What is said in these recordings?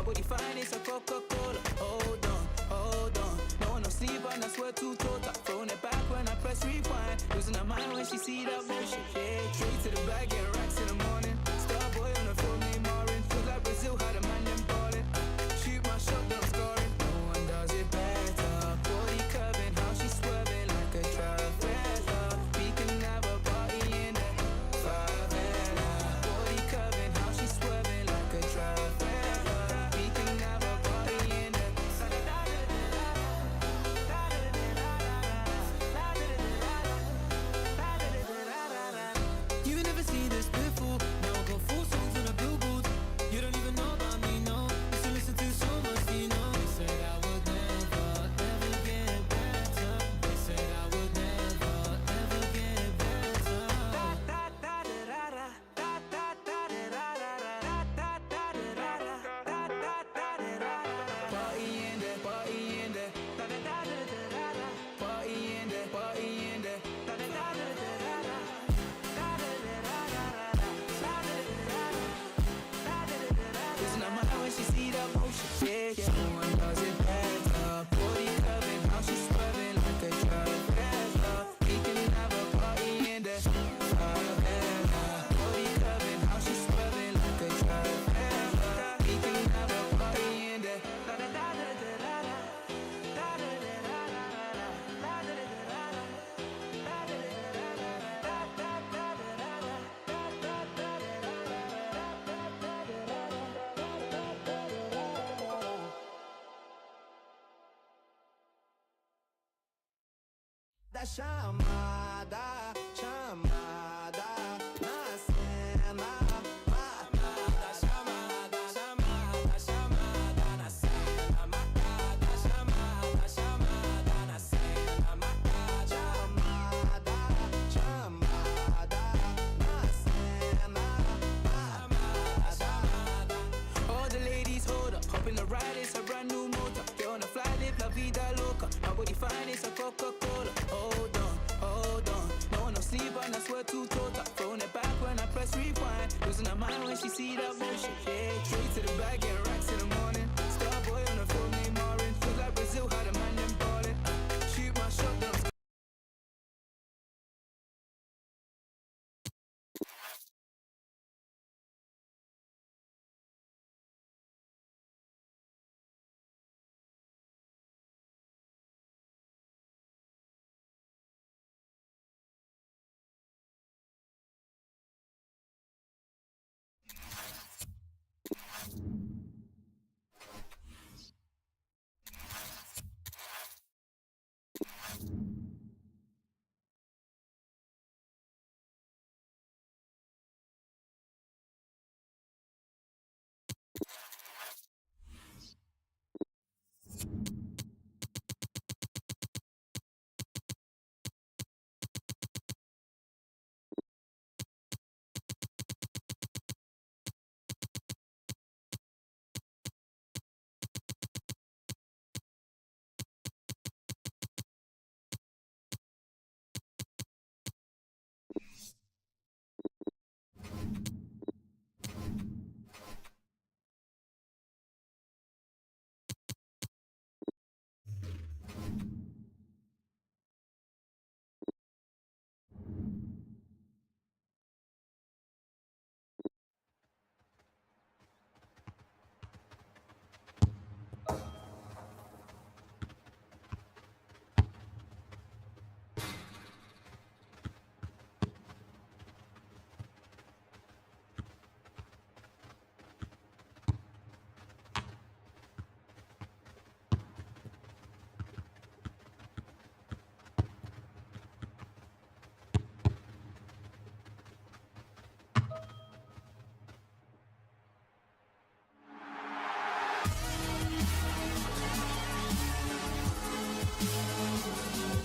body fine, it's a Coca-Cola. Hold on, hold on. No one no sleep and I swear too total. Throwing it back when I press rewind. Losing her mind when she see that motion. Yeah, straight to the bag, getting racks in the morning. Star boy on the film named Marin. Feels like Brazil had a man them ballin'. Shoot my shot, then I'm scoring. No one does it better. Body curving, how she swerving like a trifecta. We can have a party in the favela. Body curving, how she swerving like a trifecta. We can have a party in the You never seen this before. Now I got 4 songs on a billboard. You don't even know about me, no. Used to listen to so much, you know. They said I would never, ever get better. They said I would never, ever get better. Party in there, party in there. Party in there, party in there. Losing her mind when she see that motion. Yeah, yeah. No one does it better. Body curving, how she swerving like a trifecta. We can have a party in there. Favela. Body curving, how she swerving like a trifecta. We can have a party in there. Da chamada, chamada, na cena, marcada, chamada, chamada, chamada, na cena, marcada, chamada, chamada, na cena, marcada, chamada, chamada, na cena, marcada, chamada. All the ladies hold up, hop in the ride, it's a brand new motor. Get on the fly, live la vida loca. My body fine, it's a Coca-Cola. Hold on, hold on. No one no sleep and I swear too total. Throwing it back when I press rewind. Losing her mind when she see that motion. Yeah, straight to the bag, getting racks in the morning. Star boy on the film named Marin. Feels like Brazil had a man them ballin'. Shoot my shot, then I'm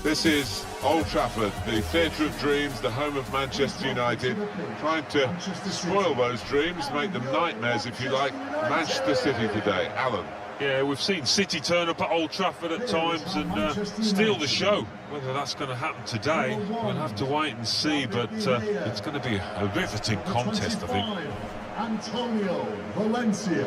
This is Old Trafford, the theatre of dreams, the home of Manchester United, trying to spoil those dreams, make them nightmares, if you like. Manchester City today. Alan. Yeah, we've seen City turn up at Old Trafford at times and steal the show. Whether that's going to happen today, we'll have to wait and see, but it's going to be a riveting contest, I think. Antonio Valencia.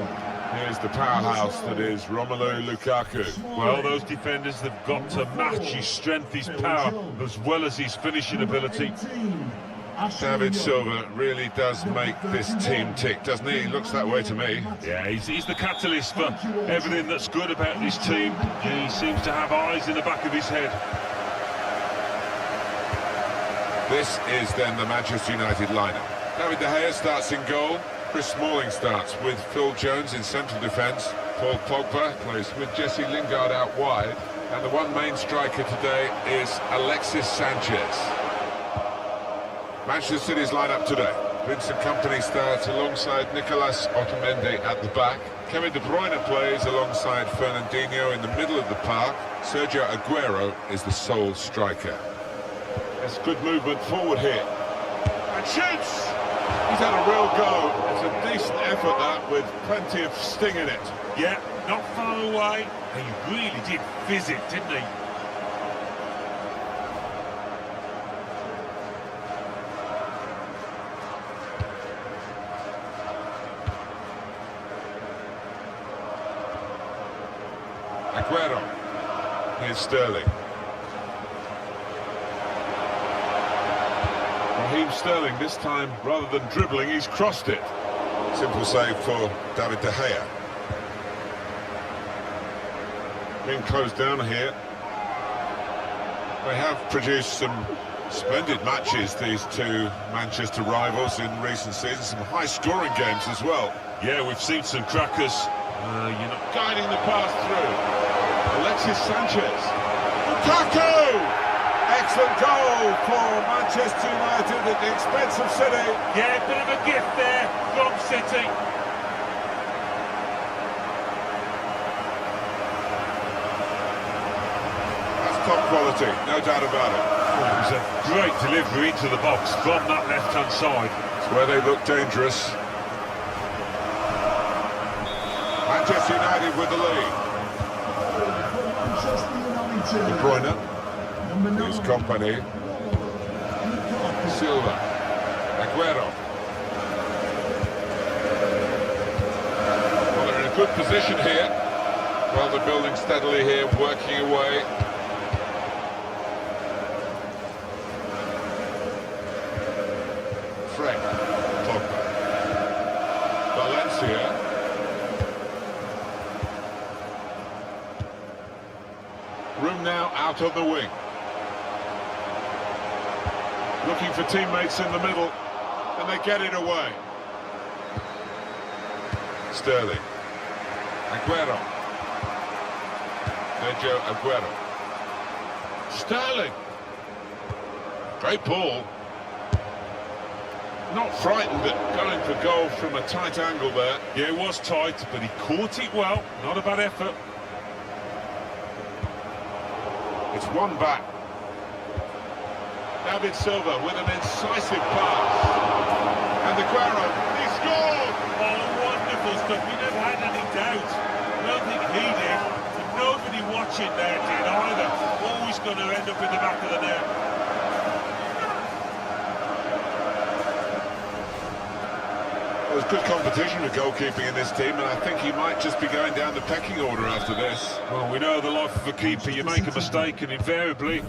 Here's the powerhouse that is Romelu Lukaku. Well, those defenders have got to match his strength, his power, as well as his finishing ability. David Silva really does make this team tick, doesn't he? He looks that way to me. Yeah, he's the catalyst for everything that's good about this team. He seems to have eyes in the back of his head. This is then the Manchester United lineup. David De Gea starts in goal. Chris Smalling starts with Phil Jones in central defence. Paul Pogba plays with Jesse Lingard out wide. And the one main striker today is Alexis Sanchez. Manchester City's lineup today. Vincent Kompany starts alongside Nicolas Otamendi at the back. Kevin De Bruyne plays alongside Fernandinho in the middle of the park. Sergio Aguero is the sole striker. There's good movement forward here. And shoots! He's had a real go. It's a decent effort, that, with plenty of sting in it. Yeah, not far away. He really did fizz it, didn't he? Aguero. Here's Sterling. Raheem Sterling, this time, rather than dribbling, he's crossed it. Simple save for David De Gea. Being closed down here. They have produced some splendid matches, these two Manchester rivals, in recent seasons. Some high-scoring games as well. Yeah, we've seen some crackers. Guiding the pass through. Alexis Sanchez. Lukaku! Excellent goal for Manchester United at the expense of City. Yeah, a bit of a gift there from City. That's top quality, no doubt about it. Well, it was a great delivery into the box from that left-hand side. It's where they look dangerous. Manchester United with the lead. De Bruyne. Here's Kompany. Silva. Aguero. Well, they're in a good position here. Well, they're building steadily here, working away. Fred. Pogba. Valencia. Room now out on the wing. Looking for teammates in the middle, and they get it away. Sterling. Aguero. Sergio Aguero. Sterling. Great ball. Not frightened at going for goal from a tight angle there. Yeah, it was tight, but he caught it well. Not a bad effort. It's one back. David Silva with an incisive pass. And Aguero, he scored! Oh, wonderful stuff. We never had any doubt. I don't think he did. And nobody watching there did either. Always going to end up in the back of the net. There's good competition with goalkeeping in this team, and I think he might just be going down the pecking order after this. Well, we know the life of a keeper. You make a mistake and invariably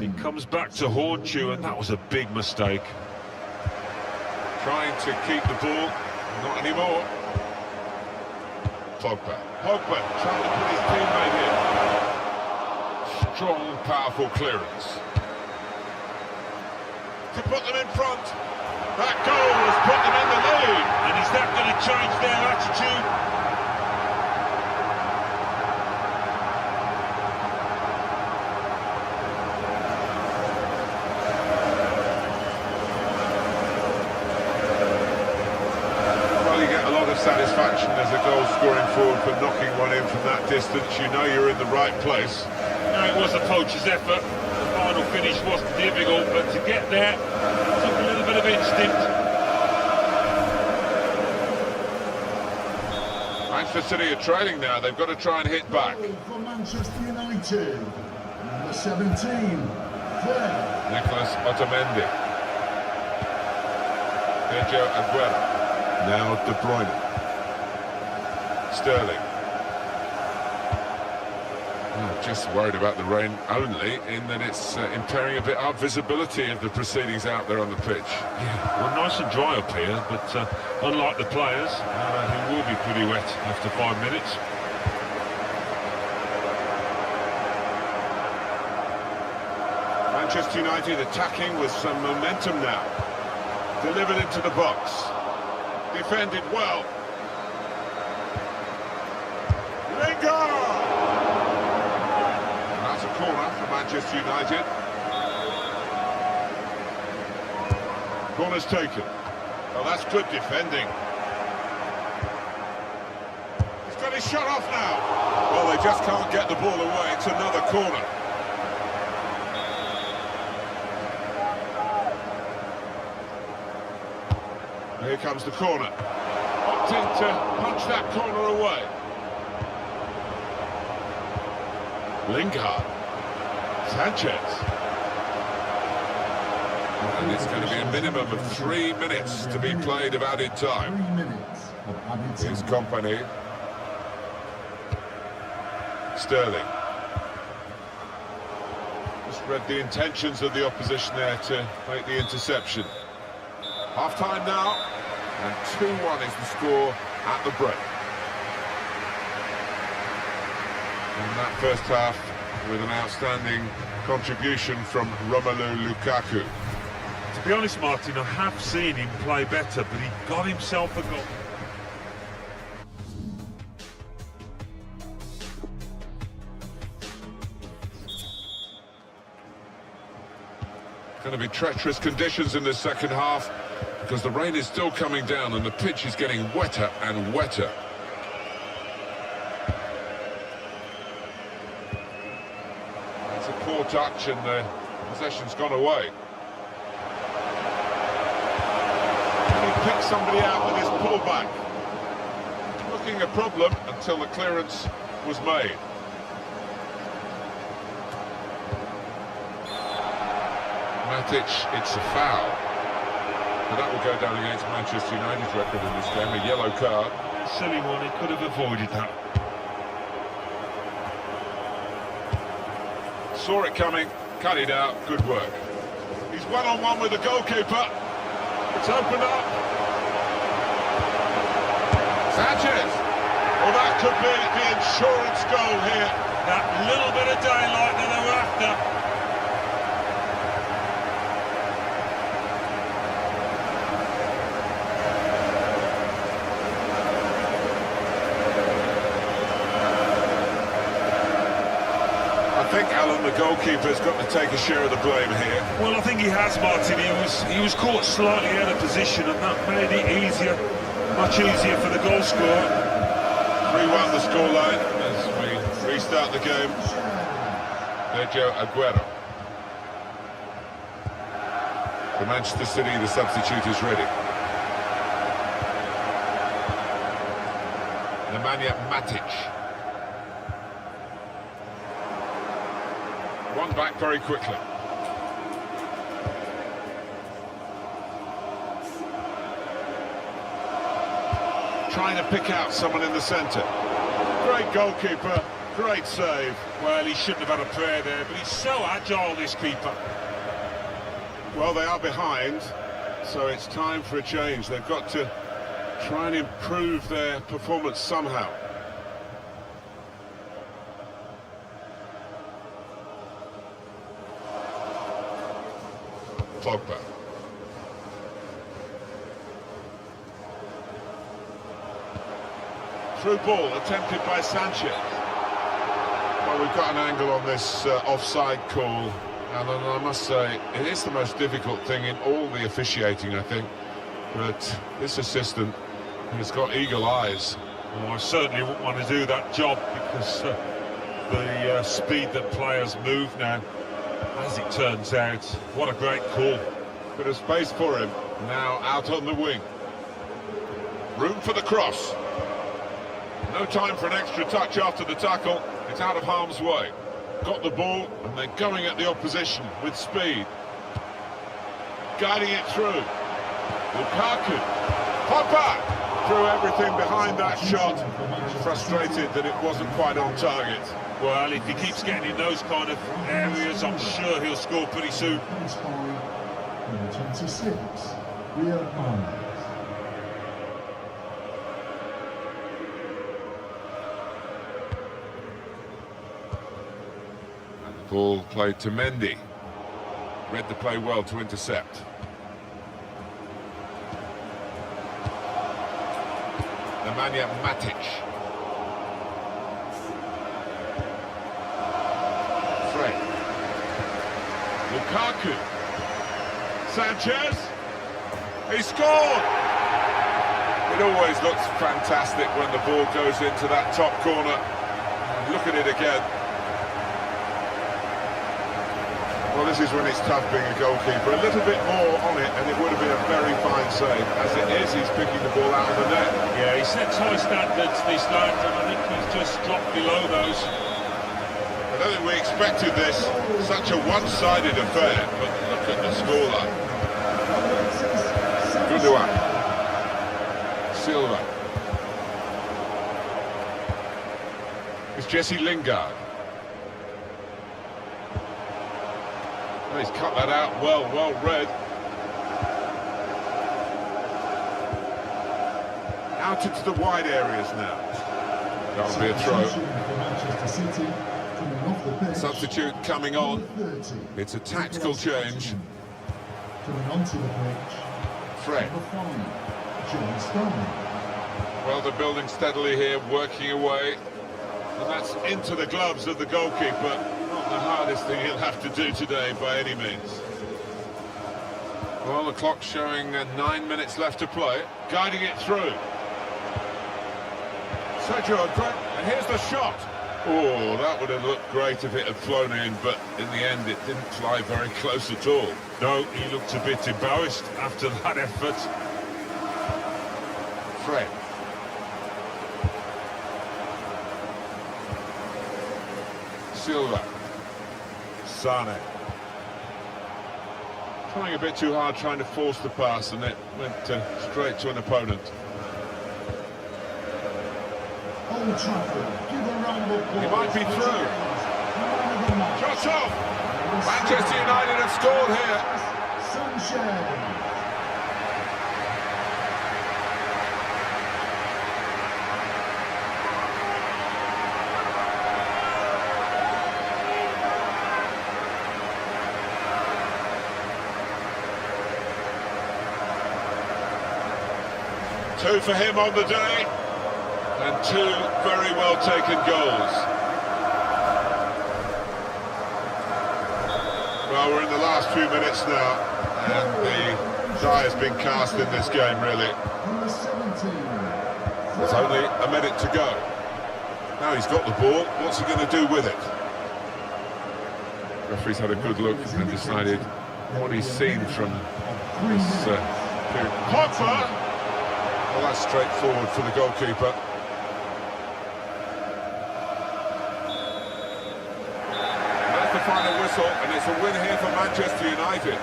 it comes back to haunt you, and that was a big mistake. Trying to keep the ball, not anymore. Pogba. Pogba trying to put his teammate in. Strong, powerful clearance. To put them in front. That goal has put them in the lead. And is that going to change their attitude? Well, you get a lot of satisfaction as a goal scoring forward for knocking one in from that distance. You know you're in the right place. No, it was a poacher's effort. The final finish wasn't difficult, but to get there took a little bit of instinct. Manchester City are trailing now. They've got to try and hit back. For Manchester United, number 17, Fred. Nicolas Otamendi. Sergio Aguero. Now De Bruyne. Sterling. Just worried about the rain only, in that it's impairing a bit our visibility of the proceedings out there on the pitch. Yeah, well, nice and dry up here, but unlike the players, he will be pretty wet after 5 minutes. Manchester United attacking with some momentum now. Delivered into the box. Defended well. Lingard! That's a corner for Manchester United. Corner's taken. Well, that's good defending. He's got his shot off now. Well, they just can't get the ball away. It's another corner. Here comes the corner. Opting to punch that corner away. Lingard. Sanchez. And it's going to be a minimum of 3 minutes to be played of added time. 3 minutes of added time. Here's Company. Sterling. Just read the intentions of the opposition there to make the interception. Half-time now, and 2-1 is the score at the break. And that first half with an outstanding contribution from Romelu Lukaku. To be honest, Martin, I have seen him play better, but he got himself a goal. Going to be treacherous conditions in the second half because the rain is still coming down and the pitch is getting wetter and wetter. That's a poor touch and the possession's gone away. He picked somebody out with his pullback. Looking a problem until the clearance was made. Matic, it's a foul. But that will go down against Manchester United's record in this game, a yellow card. Silly one, he could have avoided that. Saw it coming, cut it out, good work. He's one-on-one with the goalkeeper. It's opened up. Sanchez! Well, that could be the insurance goal here. That little bit of daylight that they were after. I think, Alan, the goalkeeper's got to take a share of the blame here. Well, I think he has, Martin. He was caught slightly out of position, and that made it easier, much easier for the goal scorer. 3-1 the scoreline as we restart the game. Sergio Aguero. For Manchester City, the substitute is ready. Nemanja Matic. One back very quickly. Trying to pick out someone in the centre. Great goalkeeper, great save. Well, he shouldn't have had a prayer there, but he's so agile, this keeper. Well, they are behind, so it's time for a change. They've got to try and improve their performance somehow. Pogba. Through ball attempted by Sanchez. Well, we've got an angle on this offside call, and I must say it is the most difficult thing in all the officiating, I think. But this assistant has got eagle eyes. Well, I certainly wouldn't want to do that job because the speed that players move now. As it turns out, what a great call. Bit of space for him. Now out on the wing. Room for the cross. No time for an extra touch after the tackle. It's out of harm's way. Got the ball and they're going at the opposition with speed. Guiding it through. Lukaku. Pogba. threw everything behind that shot. Frustrated that it wasn't quite on target. Well, if he keeps getting in those kind of areas, I'm sure he'll score pretty soon. Number 26, Riyad Mahrez. Ball played to Mendy. Read the play well to intercept. Nemanja Matic. Fred. Lukaku. Sanchez. He scored! It always looks fantastic when the ball goes into that top corner. Look at it again. Well, this is when it's tough being a goalkeeper. A little bit more on it, and it would have been a very fine save. As it is, he's picking the ball out of the net. Yeah, he sets high standards, this lad, and I think he's just dropped below those. I don't think we expected this, such a one-sided affair, but look at the scoreline. Goodouin. Silva. It's Jesse Lingard. Oh, he's cut that out well read. Out into the wide areas now. That'll be a throw. Substitute coming on. It's a tactical change. Coming onto the pitch. Fred. Well, they're building steadily here, working away. And that's into the gloves of the goalkeeper. Not the hardest thing he'll have to do today by any means. Well, the clock's showing 9 minutes left to play. Guiding it through. Sergio, and here's the shot. Oh, that would have looked great if it had flown in, but in the end it didn't fly very close at all. No, he looked a bit embarrassed after that effort. Fred. Silva. Sane. Trying a bit too hard, trying to force the pass, and it went straight to an opponent. Old Trafford, give a round of applause. He might be through. Shot off! Manchester United have scored here. Sanchez. Two for him on the day, and two very well taken goals. Well, we're in the last few minutes now, and the die has been cast in this game, really. Number 17. There's only a minute to go. Now he's got the ball, what's he going to do with it? Referee's had a good look and decided what he's seen from this period. Pogba! Well, that's straightforward for the goalkeeper. That's the final whistle, and it's a win here for Manchester United.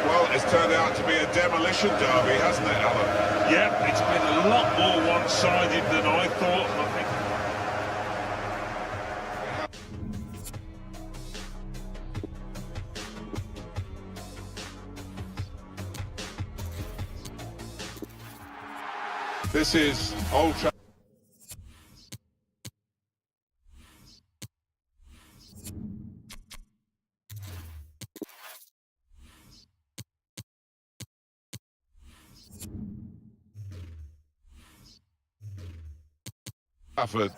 Well, it's turned out to be a demolition derby, hasn't it, Alan? Yeah, it's been a lot more one-sided than I thought. I think this is Old Trafford.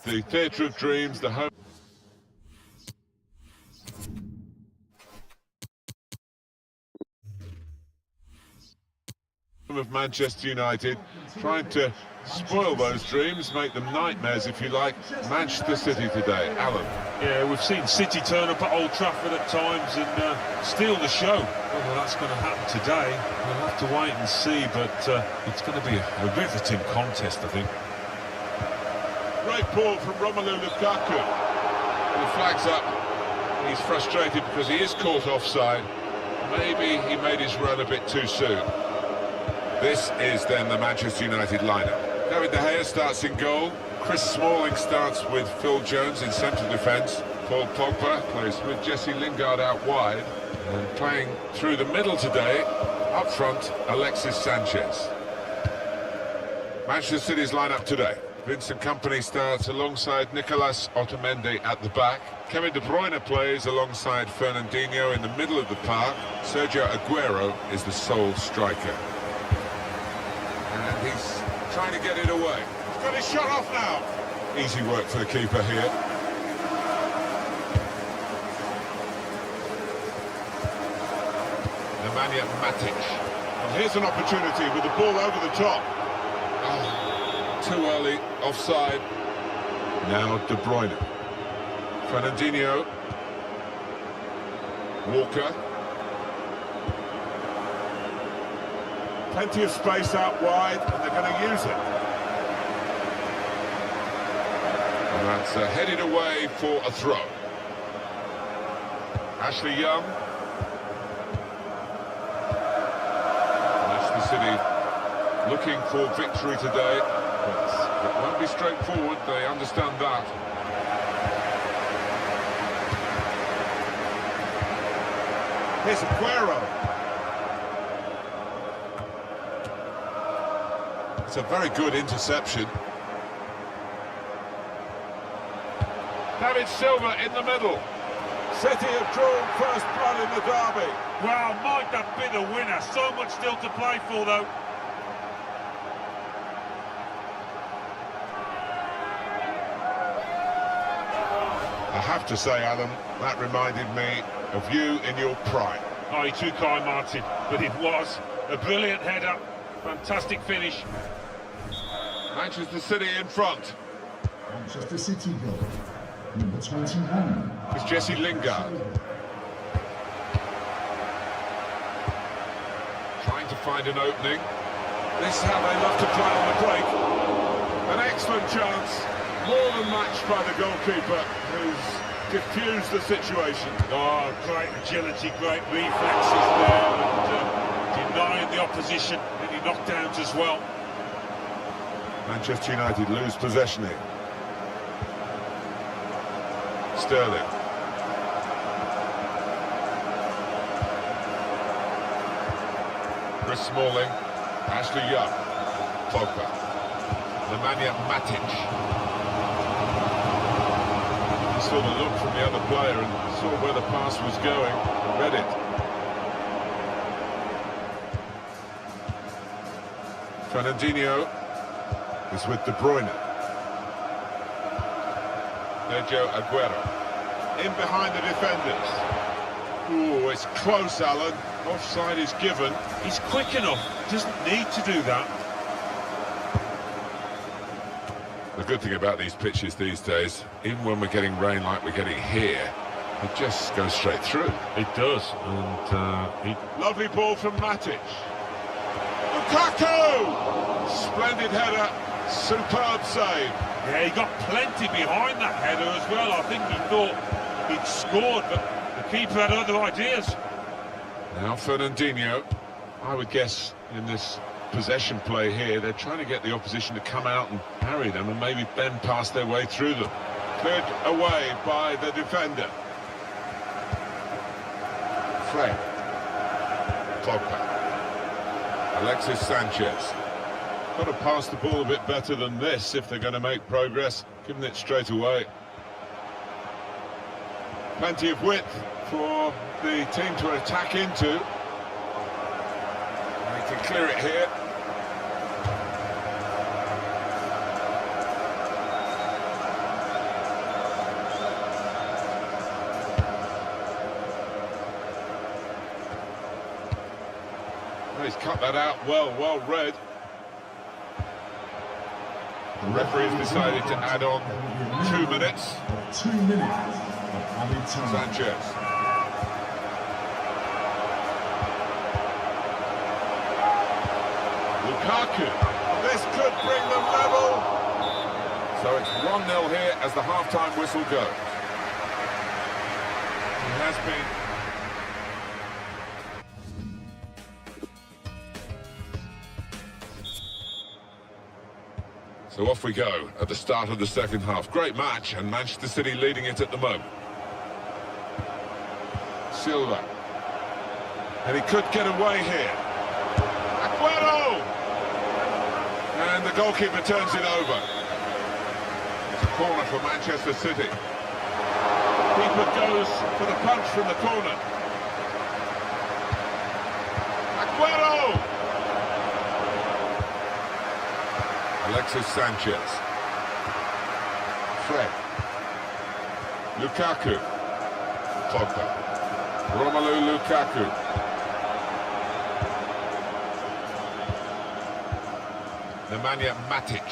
The Theatre of Dreams, the home of Manchester United, trying to spoil those dreams, make them nightmares, if you like. Manchester City today. Alan. yeah, we've seen City turn up at Old Trafford at times and steal the show. Whether that's going to happen today, we'll have to wait and see, but it's going to be a riveting contest, I think. Great ball from Romelu Lukaku. And the flag's up. He's frustrated because he is caught offside. Maybe he made his run a bit too soon. This is then the Manchester United lineup. David De Gea starts in goal. Chris Smalling starts with Phil Jones in central defence. Paul Pogba plays with Jesse Lingard out wide. And playing through the middle today, up front, Alexis Sanchez. Manchester City's lineup today. Vincent Kompany starts alongside Nicolas Otamendi at the back. Kevin De Bruyne plays alongside Fernandinho in the middle of the park. Sergio Aguero is the sole striker. And he's trying to get it away. He's got his shot off now. Easy work for the keeper here. Nemanja Matic. And here's an opportunity with the ball over the top. Oh, too early, offside. Now De Bruyne. Fernandinho. Walker. Plenty of space out wide, and they're going to use it. And that's headed away for a throw. Ashley Young. City looking for victory today, but it won't be straightforward, they understand that. Here's Aguero. It's a very good interception. David Silva in the middle. City have drawn first blood in the derby. Well, might that be the winner? So much still to play for, though. I have to say, Alan, that reminded me of you in your prime. Oh, you're too kind, Martin, but it was a brilliant header. Fantastic finish. Manchester City in front. Manchester City goal. Number 21. It's Jesse Lingard. Trying to find an opening. This is how they love to play on the break. An excellent chance. More than matched by the goalkeeper, who's diffused the situation. Oh, great agility, great reflexes there, and denying the opposition any knockdowns as well. Manchester United lose possession here. Sterling. Chris Smalling. Ashley Young. Pogba. Nemanja Matic. He saw the look from the other player and saw where the pass was going and read it. Fernandinho is with De Bruyne. Sergio Aguero. In behind the defenders. Ooh, it's close, Alan. Offside is given. He's quick enough, doesn't need to do that. The good thing about these pitches these days, even when we're getting rain like we're getting here, it just goes straight through. It does, and Lovely ball from Matic. Lukaku! Splendid header, superb save. yeah, he got plenty behind that header as well. I think he thought he'd scored, but the keeper had other ideas. Now Fernandinho, I would guess in this possession play here, they're trying to get the opposition to come out and parry them and maybe bend past their way through them. Cleared away by the defender. Fred. Pogba. Alexis Sanchez. Got to pass the ball a bit better than this if they're going to make progress, giving it straight away. Plenty of width for the team to attack into. They can clear it here. Well, he's cut that out well read. The referee has decided to add on 2 minutes. 2 minutes of added time. Sanchez. Lukaku. This could bring them level. So it's 1-0 here as the half-time whistle goes. It has been. So off we go at the start of the second half. Great match, and Manchester City leading it at the moment. Silva. And he could get away here. Aguero! And the goalkeeper turns it over. It's a corner for Manchester City. Keeper goes for the punch from the corner. Aguero! Alexis Sanchez. Fred. Lukaku. Pogba. Romelu Lukaku. Nemanja Matic.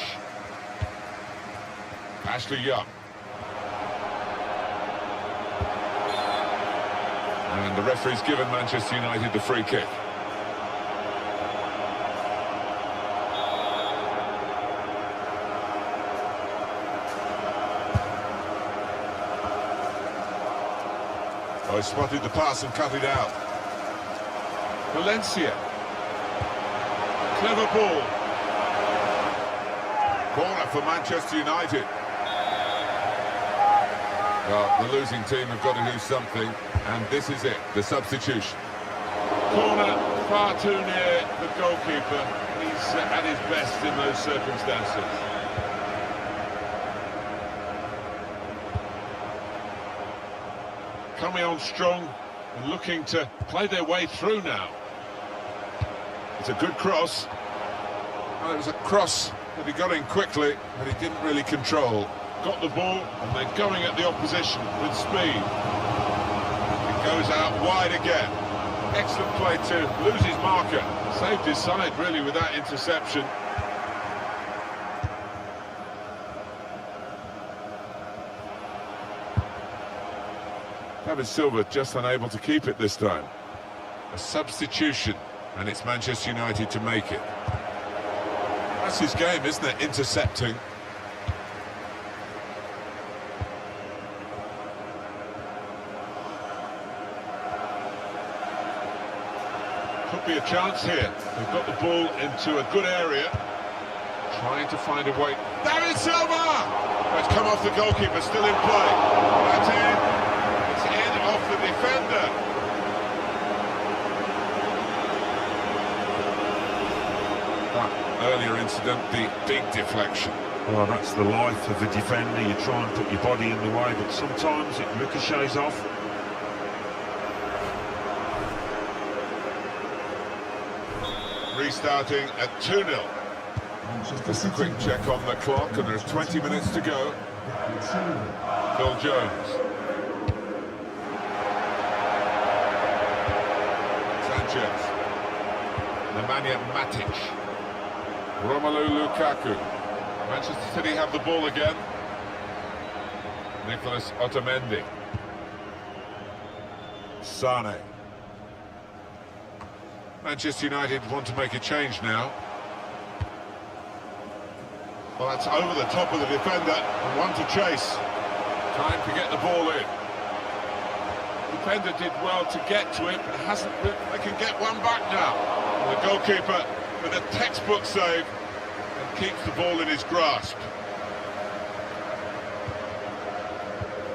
Ashley Young. And the referee's given Manchester United the free kick. Oh, he spotted the pass and cut it out. Valencia. Clever ball. Corner for Manchester United. Well, the losing team have got to do something, and this is it, the substitution. Corner far too near the goalkeeper. He's at his best in those circumstances. Coming on strong and looking to play their way through now. It's a good cross. Well, it was a cross that he got in quickly, but he didn't really control. Got the ball, and they're going at the opposition with speed. It goes out wide again. Excellent play to lose his marker. Saved his side, really, with that interception. David Silva just unable to keep it this time. A substitution, and it's Manchester United to make it. That's his game, isn't it? Intercepting. Could be a chance here. They've got the ball into a good area. Trying to find a way. David Silva! It's come off the goalkeeper, still in play. That's in. It's in off the defender. That earlier incident, the big deflection. Well, that's the life of a defender. You try and put your body in the way, but sometimes it ricochets off. Restarting at 2-0. Just a quick check on the clock, and there's 20 minutes to go. Phil Jones. Sanchez. Nemanja Matic. Romelu Lukaku. Manchester City have the ball again. Nicolas Otamendi. Sane. Manchester United want to make a change now. Well, that's over the top of the defender, and one to chase. Time to get the ball in. The defender did well to get to it, but hasn't. They can get one back now. And the goalkeeper with a textbook save and keeps the ball in his grasp.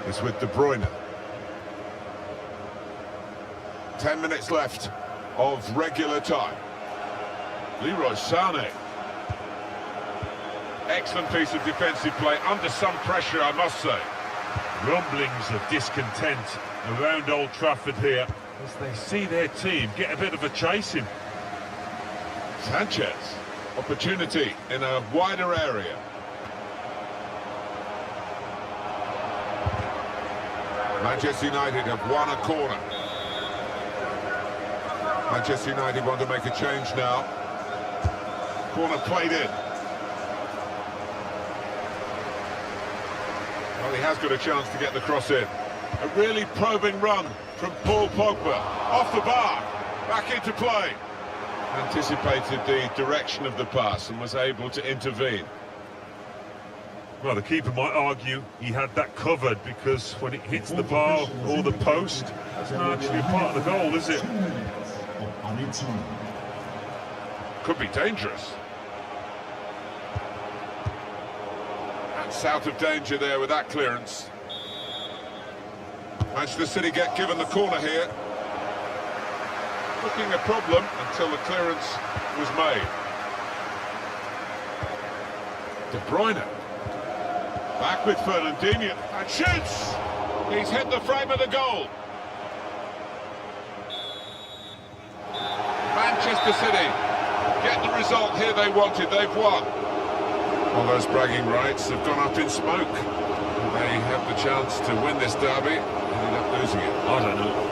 It's with De Bruyne. 10 minutes left of regular time. Leroy Sane. Excellent piece of defensive play, under some pressure, I must say. Rumblings of discontent around Old Trafford here as they see their team get a bit of a chasing. Sanchez, opportunity in a wider area. Manchester United have won a corner. Manchester United want to make a change now. Corner played in. Well, he has got a chance to get the cross in. A really probing run from Paul Pogba. Off the bar, back into play. Anticipated the direction of the pass and was able to intervene. Well, the keeper might argue he had that covered because when it hits the bar or the post, that's not actually a part of the goal, is it? Could be dangerous. That's out of danger there with that clearance. Manchester City get given the corner here. Looking a problem until the clearance was made. De Bruyne. Back with Fernandinho and shoots! He's hit the frame of the goal. Manchester City get the result here they wanted, they've won. All those bragging rights have gone up in smoke. They have the chance to win this derby and end up losing it. I don't know.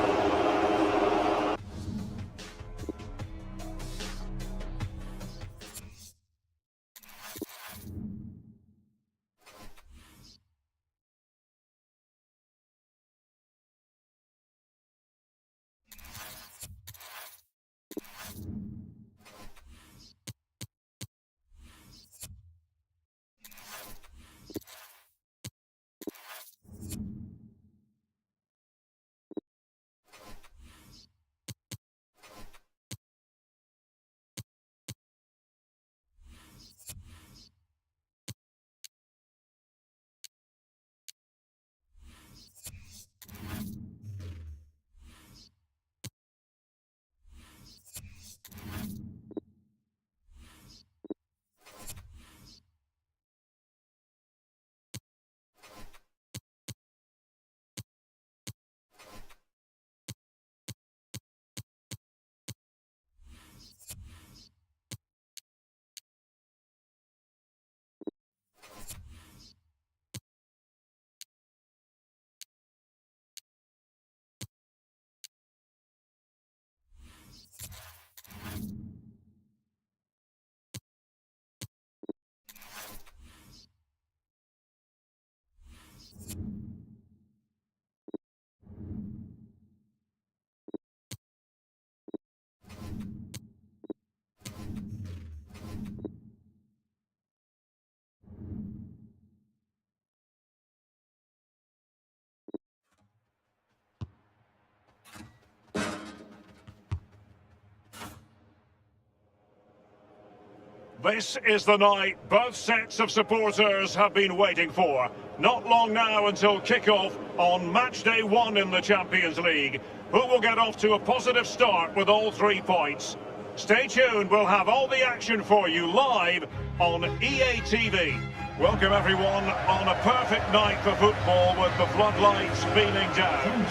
This is the night both sets of supporters have been waiting for. Not long now until kick-off on match day 1 in the Champions League. Who will get off to a positive start with all 3 points? Stay tuned, we'll have all the action for you live on EA TV. Welcome everyone on a perfect night for football with the floodlights beaming down.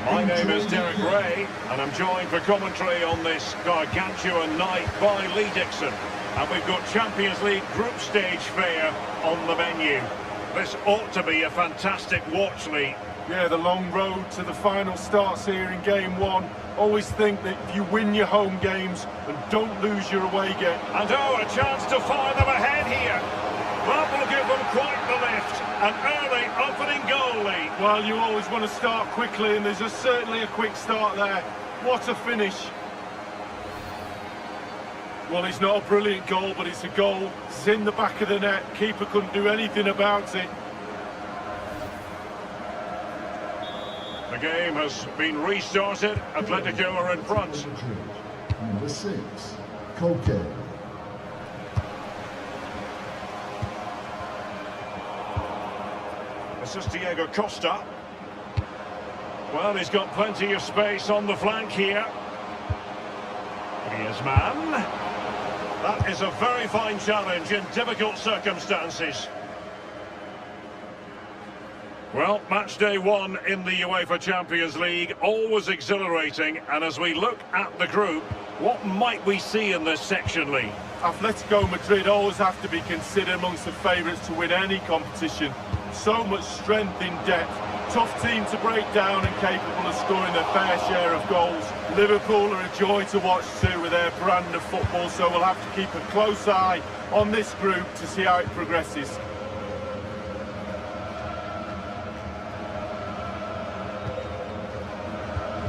My name is Derek Ray and I'm joined for commentary on this gargantuan night by Lee Dixon. And we've got Champions League group stage fare on the menu. This ought to be a fantastic watch, Lee. Yeah, the long road to the final starts here in game 1. Always think that if you win your home games and don't lose your away game. And a chance to fire them ahead here. That will give them quite the lift. An early opening goal, Lee. Well, you always want to start quickly, and there's certainly a quick start there. What a finish. Well, it's not a brilliant goal, but it's a goal. It's in the back of the net. Keeper couldn't do anything about it. The game has been restarted. Atletico are in front. Number 6, Koke. This is Diego Costa. Well, he's got plenty of space on the flank here. Griezmann. That is a very fine challenge in difficult circumstances. Well, match day 1 in the UEFA Champions League, always exhilarating. And as we look at the group, what might we see in this section, Lee? Atletico Madrid always have to be considered amongst the favourites to win any competition. So much strength in depth. Tough team to break down and capable of scoring their fair share of goals. Liverpool are a joy to watch too with their brand of football, so we'll have to keep a close eye on this group to see how it progresses.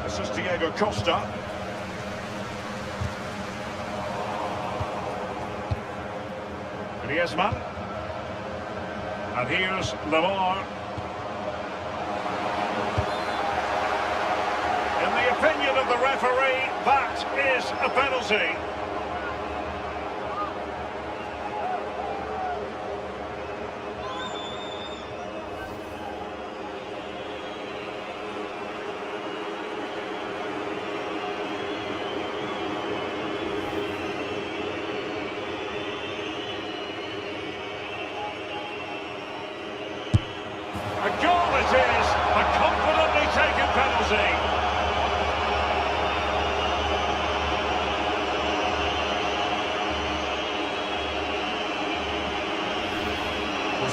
This is Diego Costa. Griezmann. And here's Lamar. In the opinion of the referee, that is a penalty.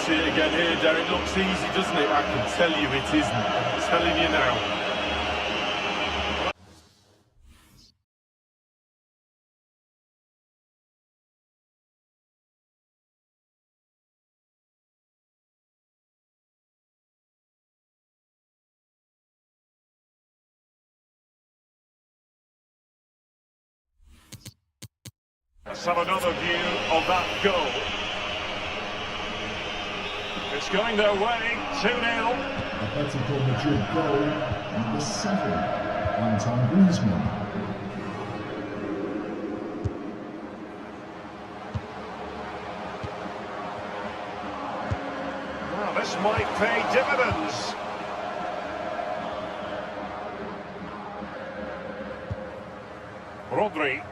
see it again here, Derek. Looks easy, doesn't it? I can tell you it isn't. I'm telling you now. Let's have another view of that goal. It's going their way, 2-0. Atletico Madrid goal, number 7, Antoine Griezmann. Now this might pay dividends. Rodri.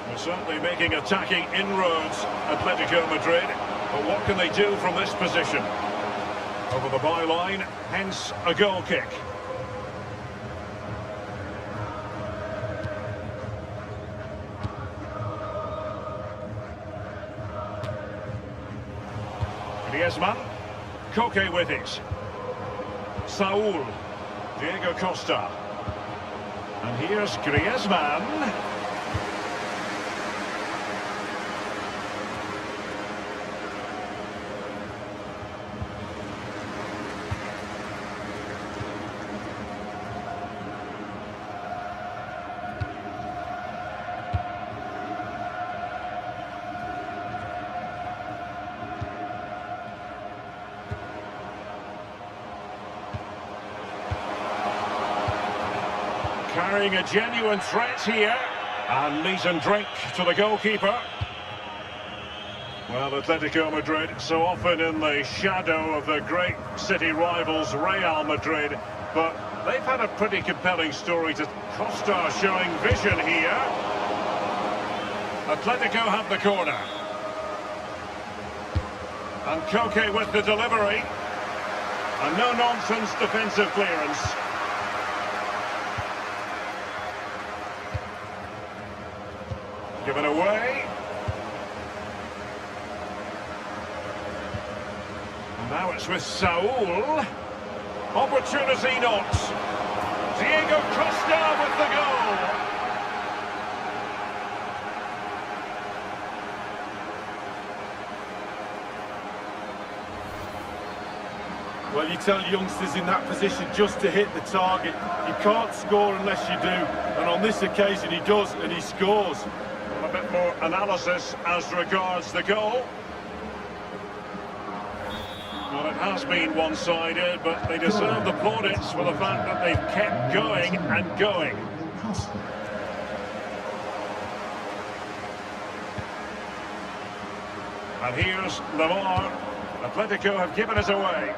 They're certainly making attacking inroads, Atletico Madrid. But what can they do from this position? Over the byline, hence a goal kick. Griezmann, Koke with it. Saul, Diego Costa. And here's Griezmann. Carrying a genuine threat here, and meat and drink to the goalkeeper. Well, Atletico Madrid so often in the shadow of the great city rivals Real Madrid, but they've had a pretty compelling story to Costa showing vision here. Atletico have the corner. And Koke with the delivery. A no-nonsense defensive clearance. Given away. And now it's with Saul. Opportunity not. Diego Costa with the goal. Well, you tell youngsters in that position just to hit the target. You can't score unless you do. And on this occasion he does, and he scores. A bit more analysis as regards the goal. Well, it has been one-sided, but they deserve the plaudits for the fact that they've kept going and going. And here's Lamar. Atletico have given us away.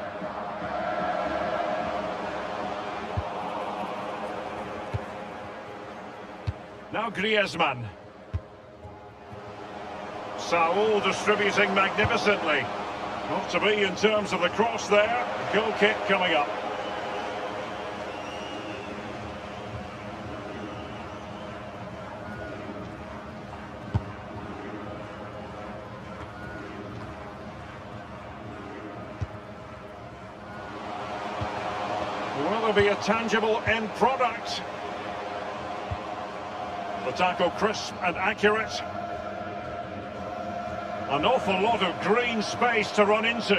Now Griezmann. Saul distributing magnificently. Not to be in terms of the cross there. Goal kick coming up. Will there be a tangible end product? The tackle crisp and accurate. An awful lot of green space to run into.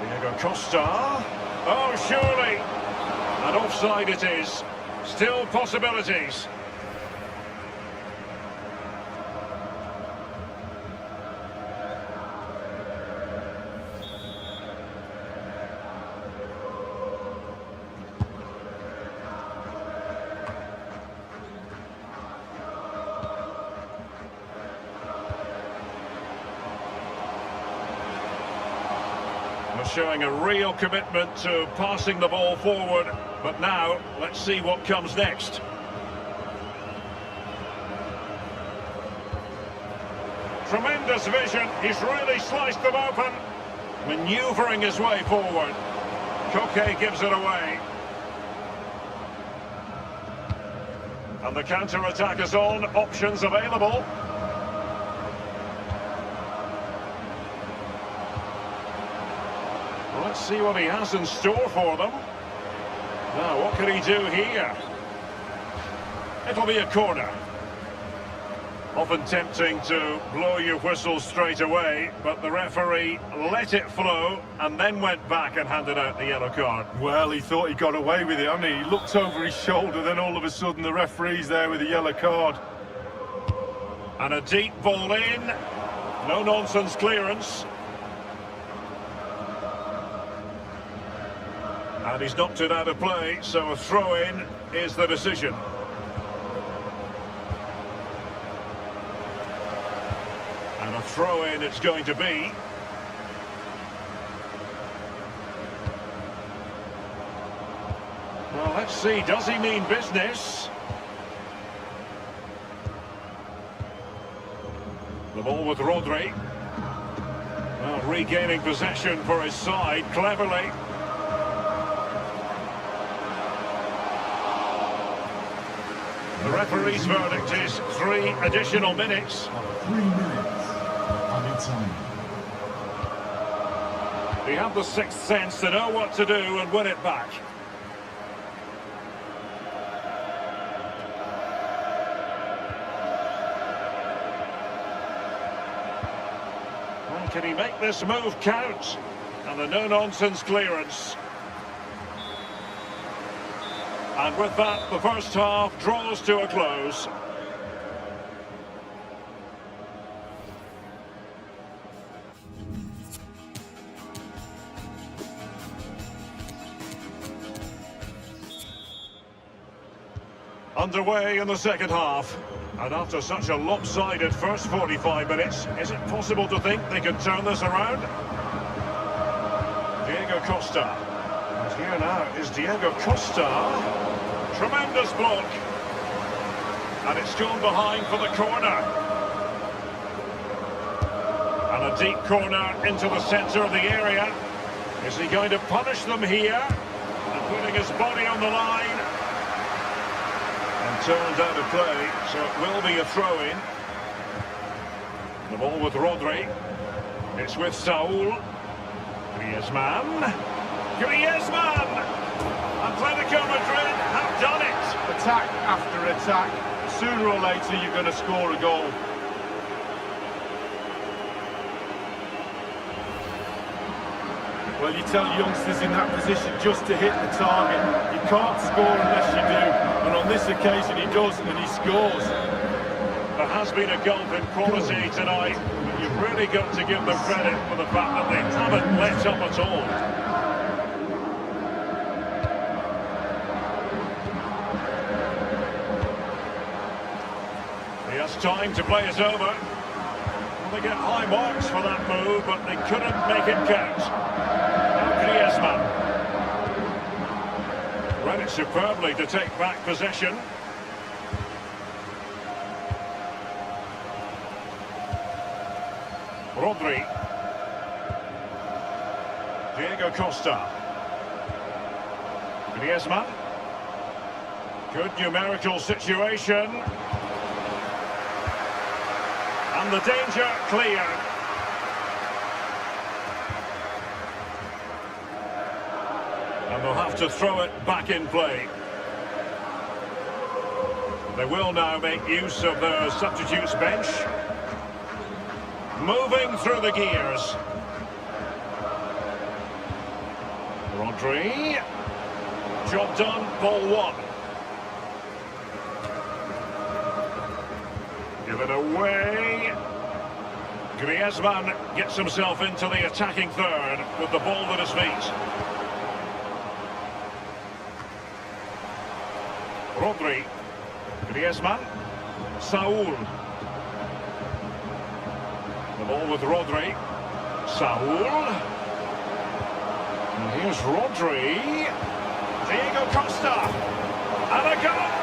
Diego Costa. Oh, surely. And offside it is. Still possibilities. Showing a real commitment to passing the ball forward, but now let's see what comes next. Tremendous vision, he's really sliced them open, manoeuvring his way forward. Koke gives it away. And the counter-attack is on, options available. Let's see what he has in store for them. Now, what can he do here? It'll be a corner. Often tempting to blow your whistle straight away, but the referee let it flow and then went back and handed out the yellow card. Well, he thought he got away with it, hadn't he? He looked over his shoulder, then all of a sudden the referee's there with a yellow card. And a deep ball in. No-nonsense clearance. And he's knocked it out of play, so a throw-in is the decision. And a throw-in it's going to be. Well, let's see, does he mean business? The ball with Rodri. Well, regaining possession for his side, cleverly. The referee's verdict is 3 additional minutes. 3 minutes. Added time. We have the sixth sense to know what to do and win it back. Well, can he make this move count? And the no-nonsense clearance. And with that, the first half draws to a close. Underway in the second half. And after such a lopsided first 45 minutes, is it possible to think they can turn this around? Diego Costa. And here now is Diego Costa. Tremendous block. And it's gone behind for the corner. And a deep corner into the centre of the area. Is he going to punish them here? And putting his body on the line. And turned out of play, so it will be a throw-in. The ball with Rodri. It's with Saul. Griezmann. Griezmann! Atletico Madrid have done it. Attack after attack. Sooner or later you're going to score a goal. Well, you tell youngsters in that position just to hit the target. You can't score unless you do. And on this occasion he does, and he scores. There has been a gulf in quality tonight, but you've really got to give them credit for the fact that they haven't let up at all. He has time to play it over. Well, they get high marks for that move, but they couldn't make it count. Now Griezmann. Read it superbly to take back possession. Rodri. Diego Costa. Griezmann. Good numerical situation. And the danger cleared. And they'll have to throw it back in play. They will now make use of their substitutes bench. Moving through the gears. Rodri. Job done, ball one. Give it away. Griezmann gets himself into the attacking third with the ball at his feet. Rodri. Griezmann. Saul. The ball with Rodri. Saul. And here's Rodri. Diego Costa. And a goal!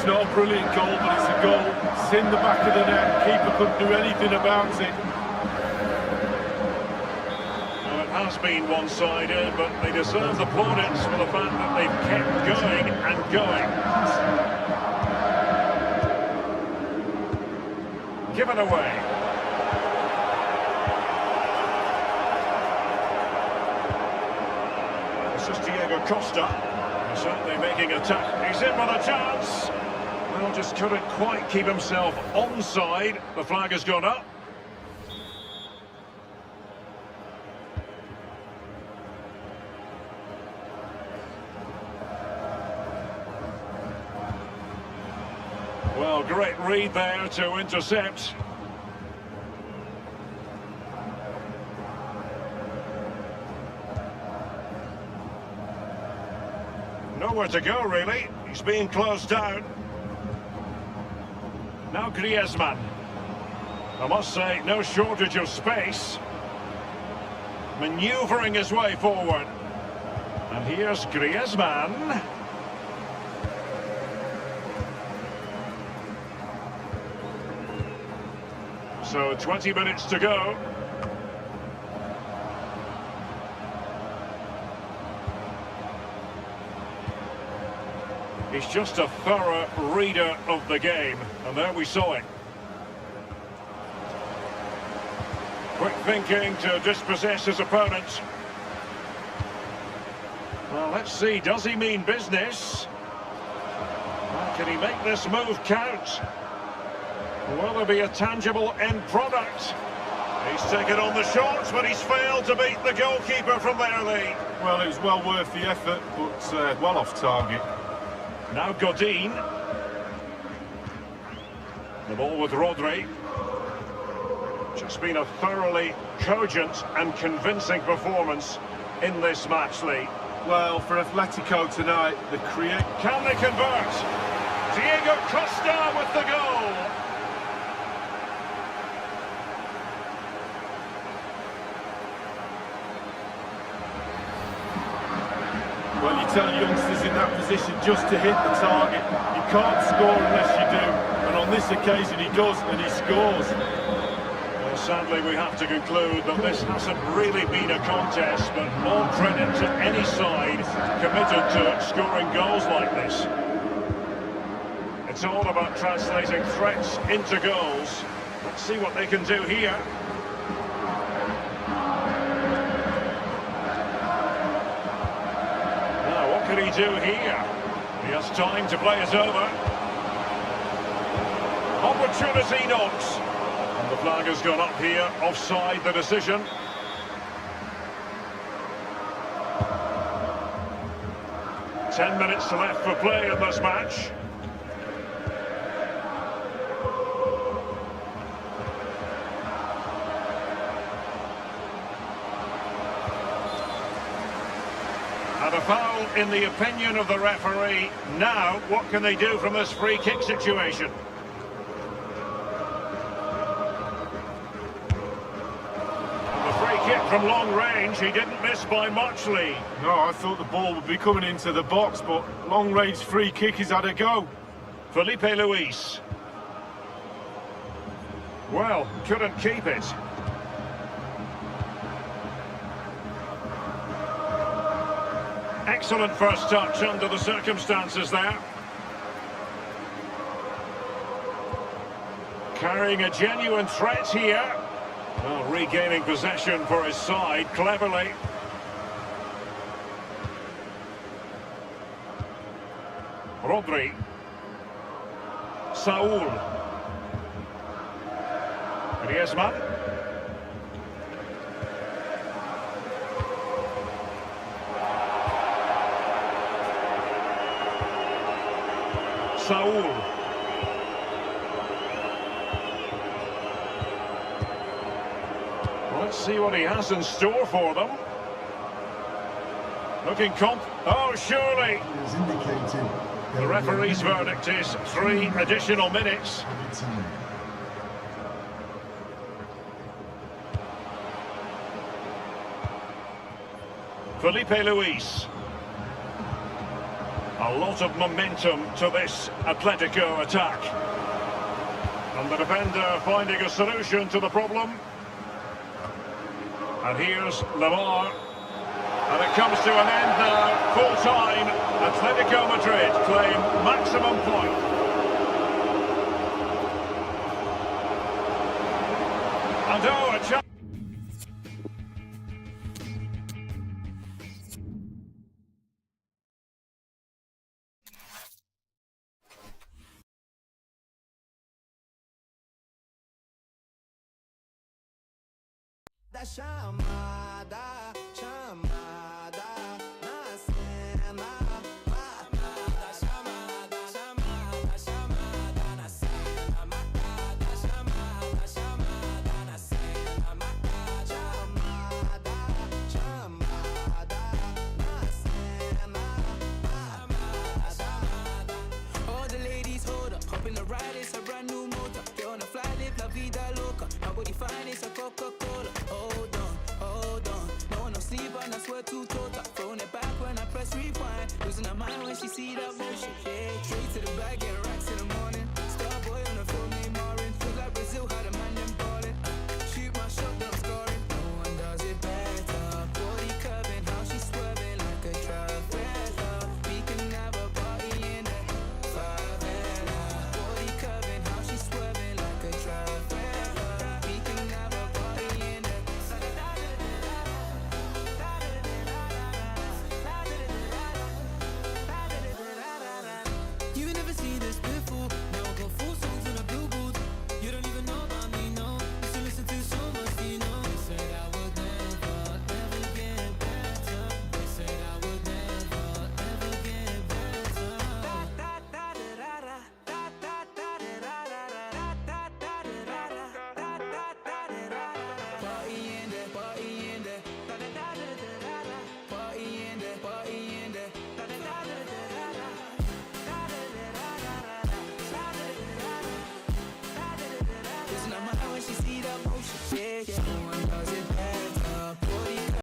Not a brilliant goal, but it's a goal. It's in the back of the net. Keeper couldn't do anything about it. Well, it has been one-sided, but they deserve the plaudits for the fact that they've kept going and going. Given away. This is Diego Costa. He's certainly making a tackle. He's in with a chance. Well, just couldn't quite keep himself onside. The flag has gone up. Well, great read there to intercept. Nowhere to go, really. He's being closed down. Now Griezmann. I must say, no shortage of space. Manoeuvring his way forward. And here's Griezmann. So 20 minutes to go. He's just a thorough reader of the game, and there we saw it. Quick thinking to dispossess his opponent. Well, let's see, does he mean business? Well, can he make this move count? Will there be a tangible end product? He's taken on the shots, but he's failed to beat the goalkeeper from there, Lee. Well, it was well worth the effort, but well off target. Now Godin. The ball with Rodri. Just been a thoroughly cogent and convincing performance in this match, Lee. Well, for Atletico tonight, the Can they convert? Diego Costa with the goal. Well, you tell youngsters in that position just to hit the target. You can't score unless you do. And on this occasion he does, and he scores. Well, sadly, we have to conclude that this hasn't really been a contest, but all credit to any side committed to scoring goals like this. It's all about translating threats into goals. Let's see what they can do here. What can he do here? He has time to play it over. Opportunity knocks. And the flag has gone up here, offside the decision. Ten minutes left for play in this match. And a foul in the opinion of the referee. Now, what can they do from this free kick situation? The free kick from long range, he didn't miss by much, Lee. No, I thought the ball would be coming into the box, but long-range free kick, he's had a go. Felipe Luis. Well, couldn't keep it. Excellent first touch under the circumstances there. Carrying a genuine threat here. Well, regaining possession for his side cleverly. Rodri. Saul. Griezmann. Saul. Let's see what he has in store for them. Looking oh, surely. The referee's verdict is 3 additional minutes. Felipe Luis. A lot of momentum to this Atletico attack. And the defender finding a solution to the problem. And here's Lamar. And it comes to an end now, full time. Atletico Madrid claim maximum point. And oh, a chance. Da chamada, chamada, na cena. Da chamada, chamada, chamada, na cena. Da chamada, chamada, na cena. Chamada, chamada, na cena. Chamada. All the ladies, hold up. Hop in the ride, it's a brand new motor. Get on the fly, live la vida loca. Nobody find it's a Coca-Cola. Hold on, hold on. No one no sleep and I swear to total. Throwing it back when I press rewind. Losing her mind when she see that motion. Yeah, straight to the bag, get racks in the